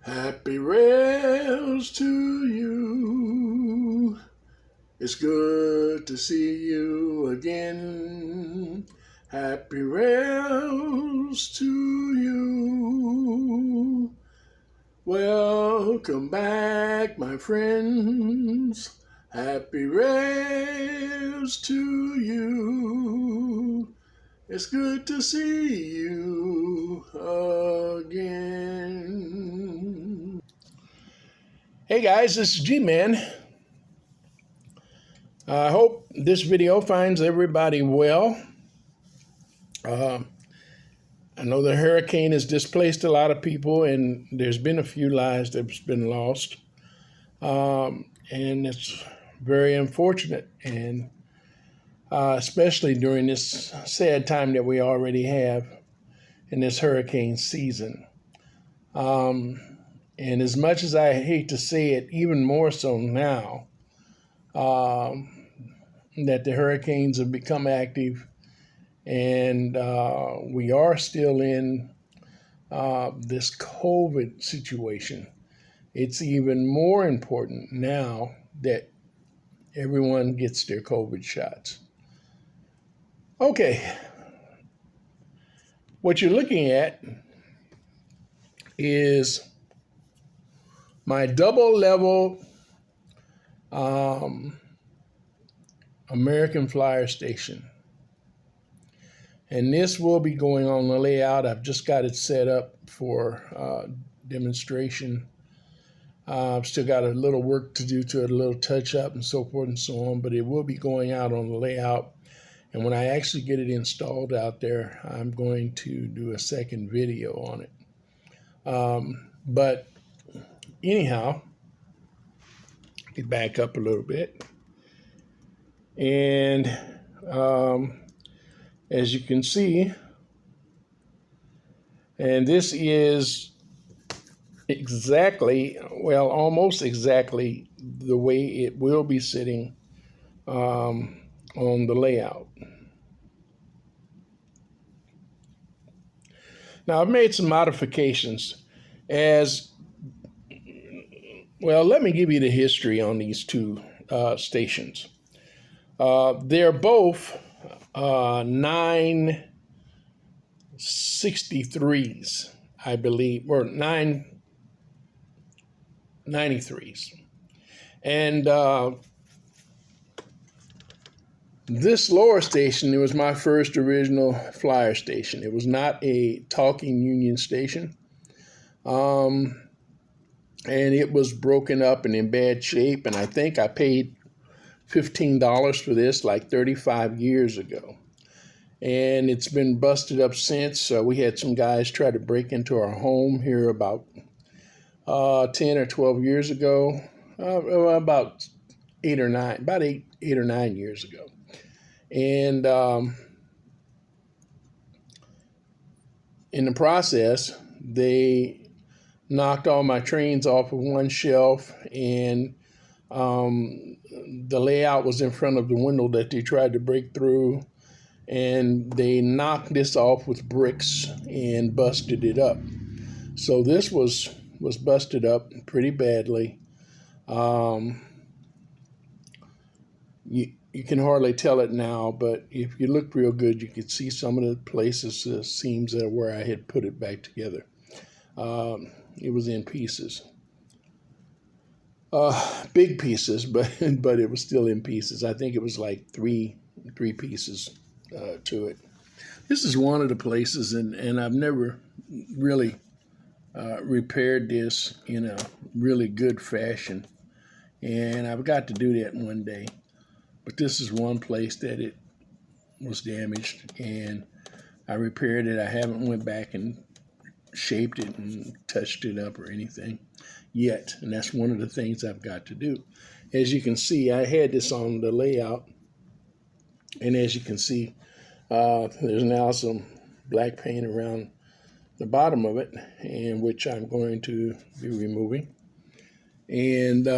Happy rails to you. It's good to see you again. Happy rails to you. Welcome back, my friends. Happy rails to you. It's good to see you again. Hey guys, this is G-Man. I hope this video finds everybody well. I know the hurricane has displaced a lot of people, and there's been a few lives that's been lost. And it's very unfortunate, and especially during this sad time that we already have in this hurricane season. And as much as I hate to say it, even more so now, that the hurricanes have become active, and we are still in this COVID situation. It's even more important now that everyone gets their COVID shots. Okay, what you're looking at is my double level American Flyer station. And this will be going on the layout. I've just got it set up for demonstration. I've still got a little work to do to it, a little touch up and so forth and so on, but it will be going out on the layout. And when I actually get it installed out there, I'm going to do a second video on it. But anyhow, get back up a little bit. And as you can see, and this is exactly, well, almost exactly the way it will be sitting on the layout. Now, I've made some modifications as well. Let me give you the history on these two stations. They're both 963s, I believe, or 993s. And this lower station, it was my first original flyer station. It was not a talking union station. And it was broken up and in bad shape. And I think I paid $15 for this like 35 years ago. And it's been busted up since. We had some guys try to break into our home here about 10 or 12 years ago. About 8 or 9 years ago. And in the process, they knocked all my trains off of one shelf, and the layout was in front of the window that they tried to break through, and they knocked this off with bricks and busted it up. So this was busted up pretty badly. You can hardly tell it now, but if you look real good, you can see some of the places, seams that where I had put it back together. It was in pieces. Big pieces, but it was still in pieces. I think it was like three pieces to it. This is one of the places, and I've never really repaired this in a really good fashion. And I've got to do that one day. But this is one place that it was damaged, and I repaired it. I haven't went back and shaped it and touched it up or anything yet, and that's one of the things I've got to do. As you can see, I had this on the layout, and as you can see, there's now some black paint around the bottom of it, and which I'm going to be removing. And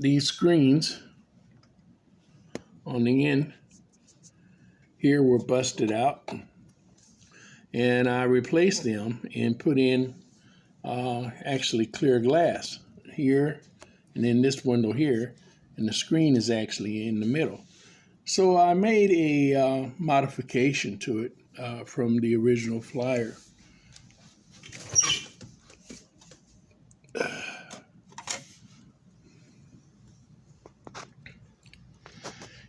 these screens on the end here were busted out, and I replaced them and put in actually clear glass here, and then this window here, and the screen is actually in the middle. So I made a modification to it from the original flyer.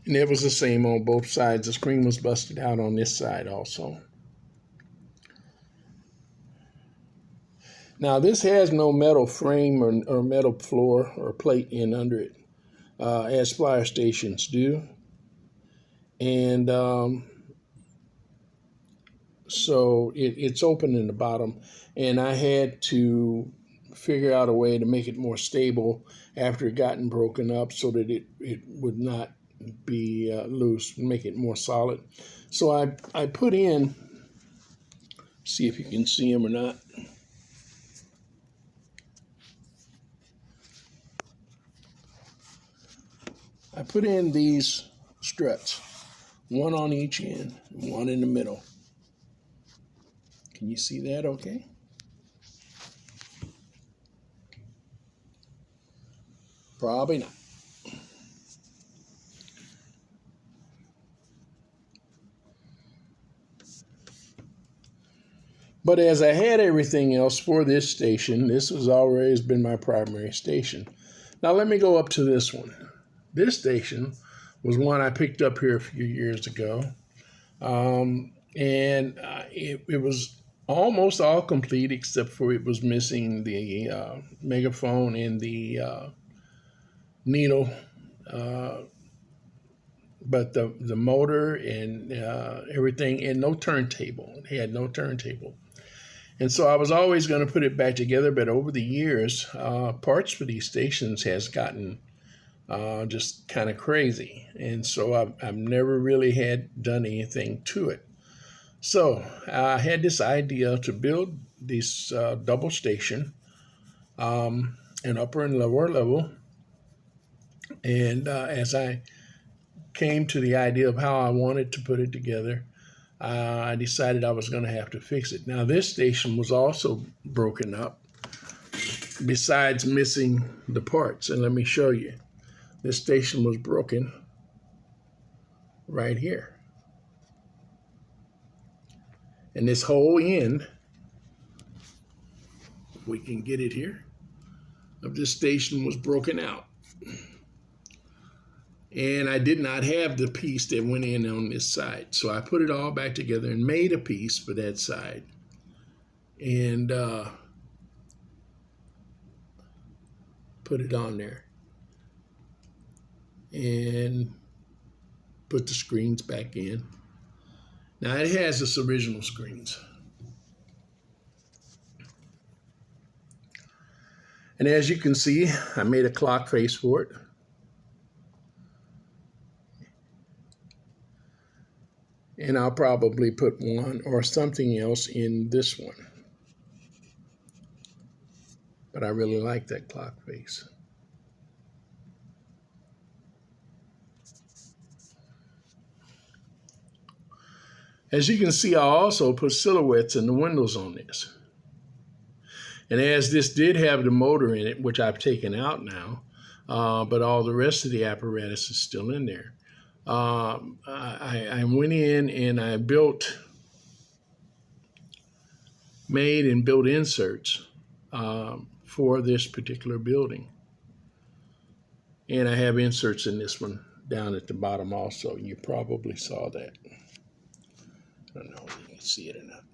And it was the same on both sides. The screen was busted out on this side also. Now this has no metal frame or metal floor or plate in under it, as flyer stations do. And so it's open in the bottom. And I had to figure out a way to make it more stable after it gotten broken up so that it would not be loose, make it more solid. So I put in, see if you can see them or not. I put in these struts, one on each end, one in the middle. Can you see that okay? Probably not. But as I had everything else for this station, this has always been my primary station. Now let me go up to this one. This station was one I picked up here a few years ago. It was almost all complete except for it was missing the megaphone and the needle. But the motor and everything, and no turntable. It had no turntable. And so I was always going to put it back together, but over the years, parts for these stations has gotten just kind of crazy. And so I've never really had done anything to it. So I had this idea to build this double station, an upper and lower level. And as I came to the idea of how I wanted to put it together, I decided I was going to have to fix it. Now, this station was also broken up, besides missing the parts. And let me show you. This station was broken right here. And this whole end, we can get it here, of this station was broken out. And I did not have the piece that went in on this side. So I put it all back together and made a piece for that side. And put it on there. And put the screens back in. Now it has its original screens. And as you can see, I made a clock face for it. And I'll probably put one or something else in this one. But I really like that clock face. As you can see, I also put silhouettes in the windows on this. And as this did have the motor in it, which I've taken out now, but all the rest of the apparatus is still in there. I went in and I made and built inserts for this particular building. And I have inserts in this one down at the bottom also. You probably saw that. I don't know if you can see it or not.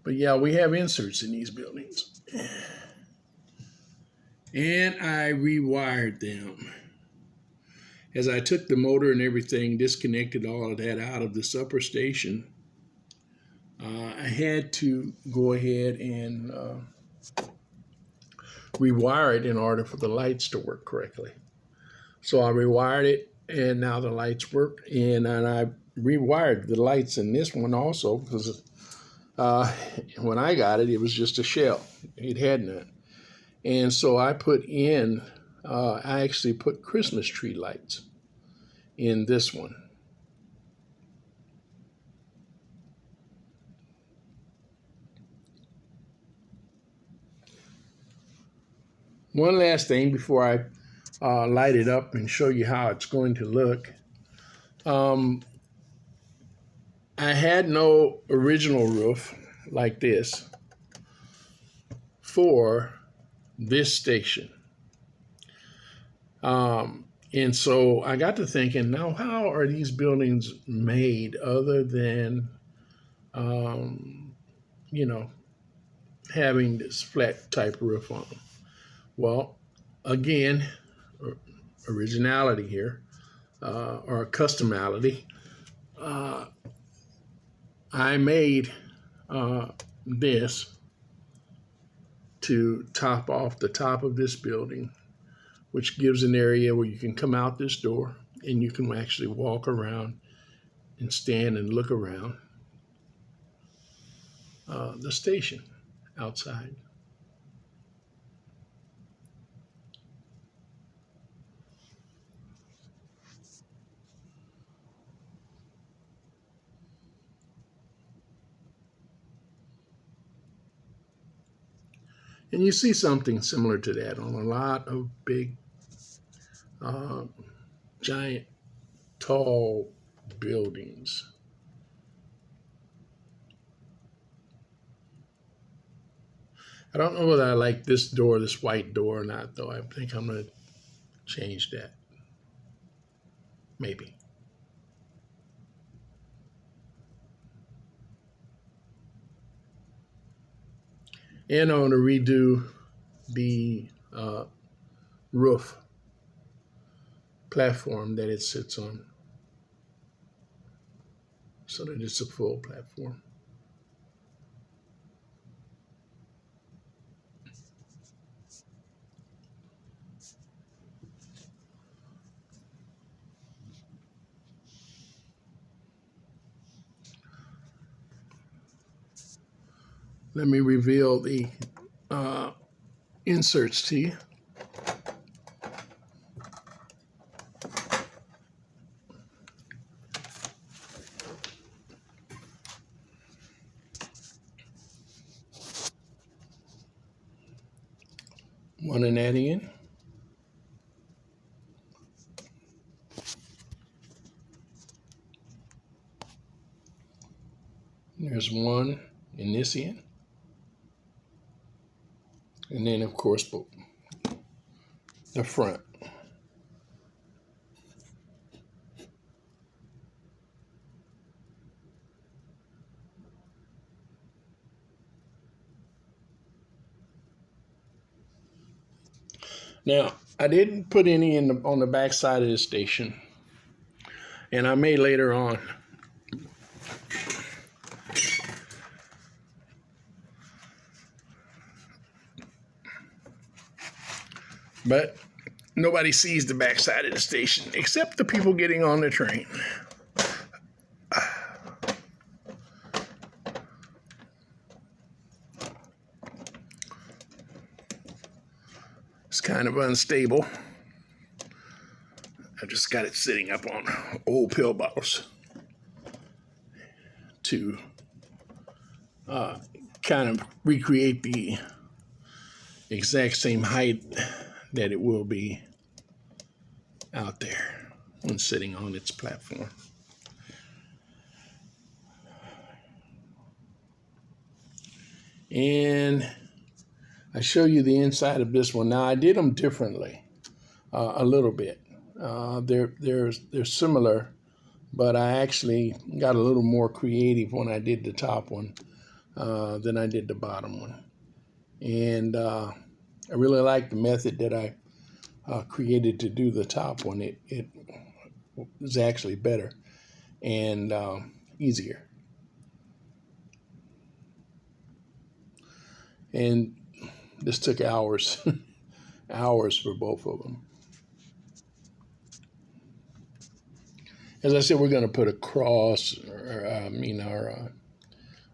But yeah, we have inserts in these buildings. And I rewired them. As I took the motor and everything, disconnected all of that out of this upper station, I had to go ahead and rewire it in order for the lights to work correctly. So I rewired it, and now the lights work. And I rewired the lights in this one also, because when I got it, it was just a shell. It had none. And so I put in, I actually put Christmas tree lights in this one. One last thing before I light it up and show you how it's going to look. I had no original roof like this for this station. And so I got to thinking, now how are these buildings made other than, you know, having this flat type roof on them? Well, again, originality here, or customality. I made this to top off the top of this building, which gives an area where you can come out this door and you can actually walk around and stand and look around the station outside. And you see something similar to that on a lot of big, giant, tall buildings. I don't know whether I like this door, this white door or not, though. I think I'm going to change that. Maybe. And I'm going to redo the roof platform that it sits on so that it's a full platform. Let me reveal the inserts to you. One in that end. There's one in this end. And then, of course, the front. Now, I didn't put any on the back side of the station, and I may later on. But nobody sees the back side of the station except the people getting on the train. It's kind of unstable. I just got it sitting up on old pill bottles to kind of recreate the exact same height that it will be out there when sitting on its platform. And I show you the inside of this one. Now I did them differently a little bit. They're similar, but I actually got a little more creative when I did the top one than I did the bottom one. And I really like the method that I created to do the top one. It was actually better and easier. And this took hours, hours for both of them. As I said, we're going to put a cross, or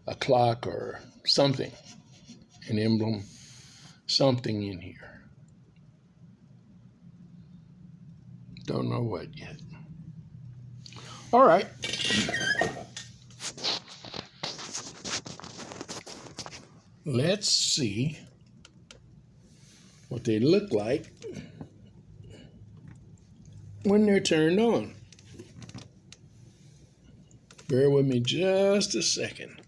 a clock or something, an emblem, something in here. Don't know what yet. All right. Let's see what they look like when they're turned on. Bear with me just a second.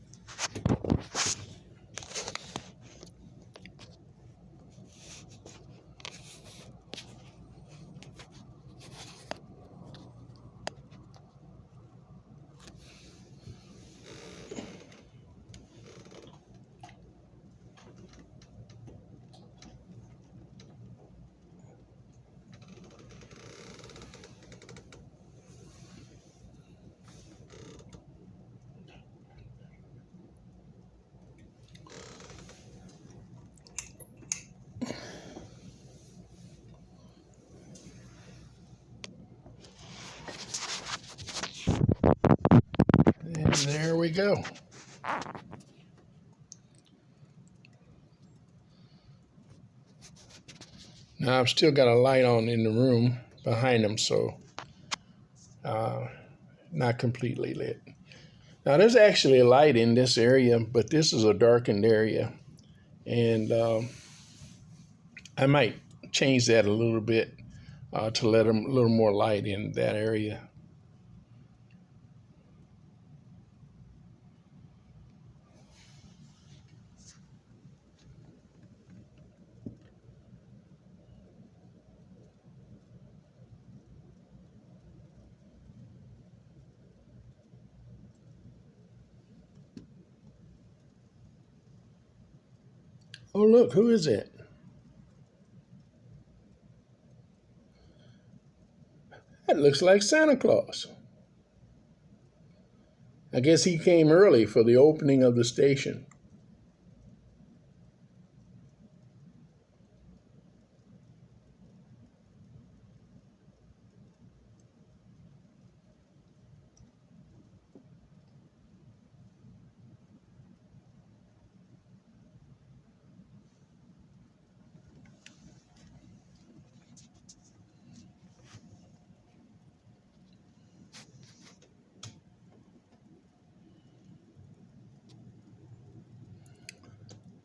And there we go. Now I've still got a light on in the room behind them, so not completely lit. Now there's actually a light in this area, but this is a darkened area, and I might change that a little bit to let them a little more light in that area. Oh look, who is it? That looks like Santa Claus. I guess he came early for the opening of the station.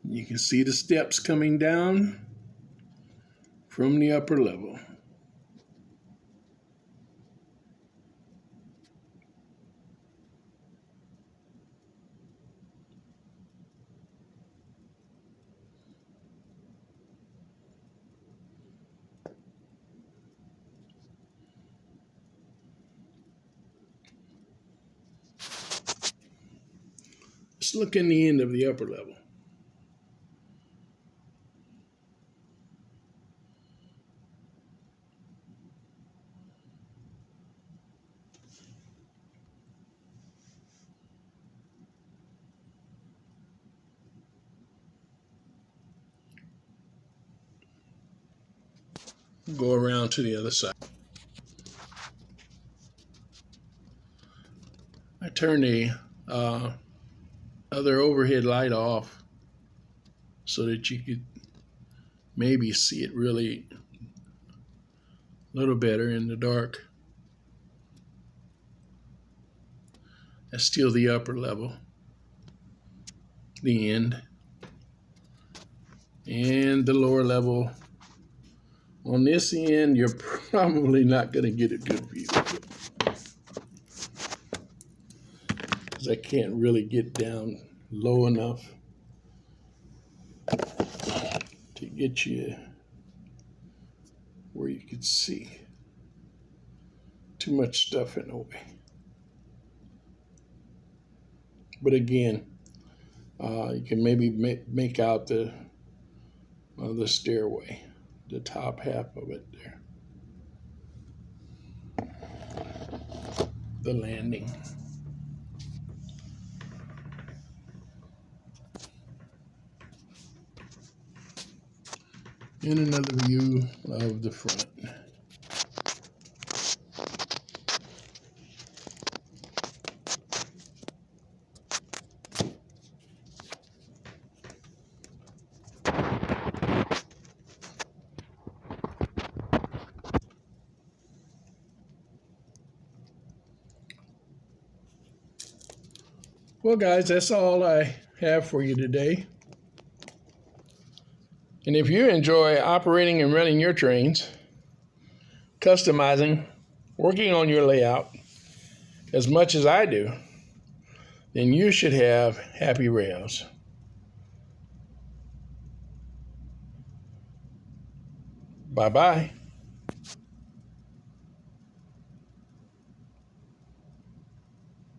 You can see the steps coming down from the upper level. Let's look in the end of the upper level. Go around to the other side. I turn the other overhead light off so that you could maybe see it really a little better in the dark. That's still the upper level, the end, and the lower level. On this end, you're probably not going to get a good view because I can't really get down low enough to get you where you could see. Too much stuff in the way. But again, you can maybe make out the stairway, the top half of it there, the landing. And another view of the front. Well, guys, that's all I have for you today. And if you enjoy operating and running your trains, customizing, working on your layout as much as I do, then you should have happy rails. Bye-bye.